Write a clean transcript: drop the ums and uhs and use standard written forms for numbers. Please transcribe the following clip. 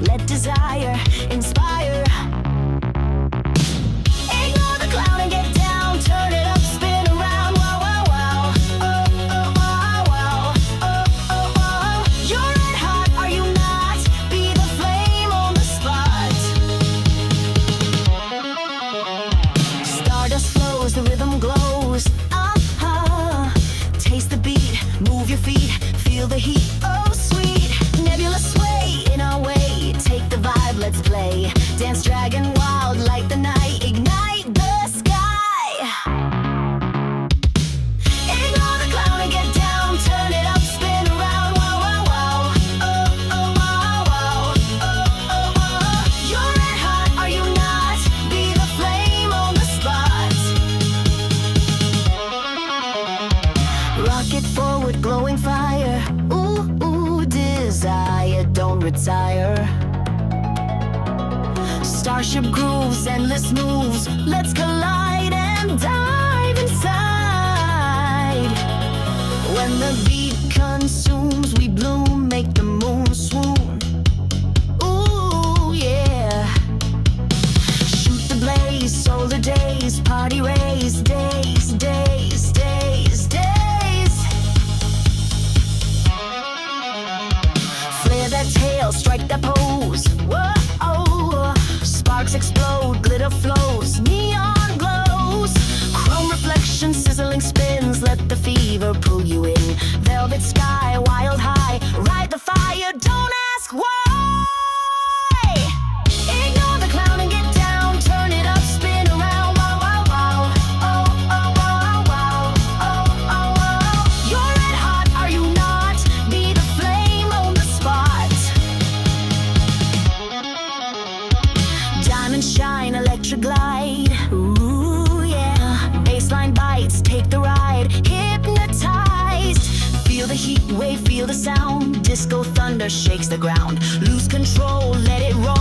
let desire inspire. Ignore the clown and get down, turn it up, spin around, wow, wow, wow. Oh, oh, wow, wow. Oh, oh, wow. You're red hot, are you not? Be the flame on the spot. Stardust flows, the rhythm glows. Taste the beat, move your feet, feel the heat, oh sweet. Nebula sway in our way, take the vibe, let's play. Dance dragon wild, light the night, ignite the sky. Ignore the clown and get down, turn it up, spin around, wow, wow, wow. Oh, oh, wow, wow. Oh, oh, wow. You're red hot, are you not? Be the flame on the spot. Rocket forward, glowing fire. Ooh, ooh, desire, don't retire. Starship grooves, endless moves. Let's collide and dive inside. When the beat consumes, we bloom, make the moon swoon. Ooh, yeah. Shoot the blaze, solar days, party rays, days, days, days, days. Flare that tail, strike that pose. Whoa, sparks explode, glitter flows, neon glows. Chrome reflection, sizzling spins, let the fever pull you in. Velvet sky, wild high, ride the fire, don't ask why. Ignore the clown and get down, turn it up, spin around, wow, wow, wow. Oh, oh, wow, wow. Oh, oh, wow. You're red hot, are you not? Be the flame on the spot. Diamond shine, electric glide. Ooh, yeah. Baseline bites, take the ride. Hypnotized. Feel the heat wave, feel the sound. Disco thunder shakes the ground. Lose control, let it roll.